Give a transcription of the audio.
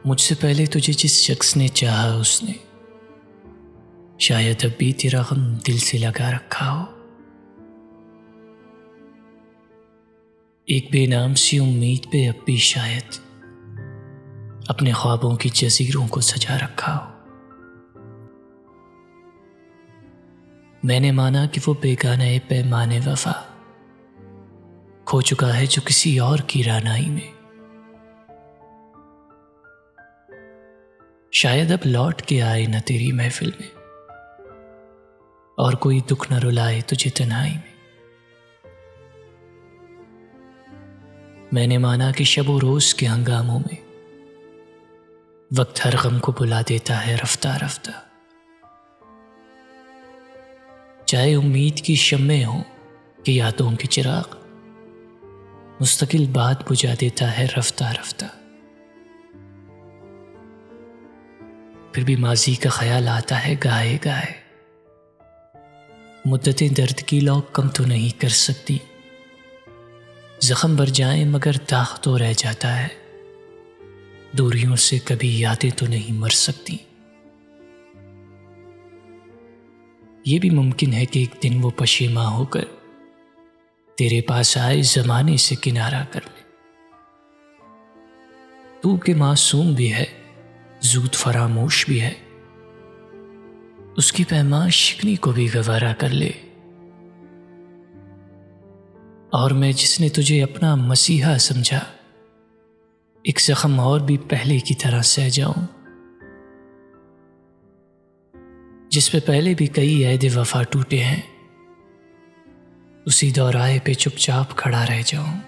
मुझसे पहले तुझे जिस शख्स ने चाहा उसने शायद अब भी तेरा गम दिल से लगा रखा हो। एक बेनाम सी उम्मीद पे अब भी शायद अपने ख्वाबों की जजीरों को सजा रखा हो। मैंने माना कि वो बेगाना पैमाने वफा खो चुका है जो किसी और की रानाई में। शायद अब लौट के आए न तेरी महफिल में और कोई दुख न रुलाए तुझे तन्हाई में। मैंने माना कि शबो रोज के हंगामों में वक्त हर गम को बुला देता है रफ्ता रफ्ता। चाहे उम्मीद की शम्मे हो कि यादों के चिराग मुस्तकिल बात बुझा देता है रफ्ता रफ्ता। फिर भी माजी का ख्याल आता है गाए गाए। मुद्दतें दर्द की लौक कम तो नहीं कर सकती। जख्म भर जाए मगर दाग तो रह जाता है। दूरियों से कभी यादें तो नहीं मर सकती। ये भी मुमकिन है कि एक दिन वो पशेमा होकर तेरे पास आए जमाने से किनारा कर ले। तू के मासूम भी है, ज़ूद फरामोश भी है, उसकी पैमाश शिकनी को भी गवारा कर ले। और मैं जिसने तुझे अपना मसीहा समझा एक जख्म और भी पहले की तरह सह जाऊं, जिस पे पहले भी कई ऐदे वफा टूटे हैं, उसी दौराहे पे चुपचाप खड़ा रह जाऊं।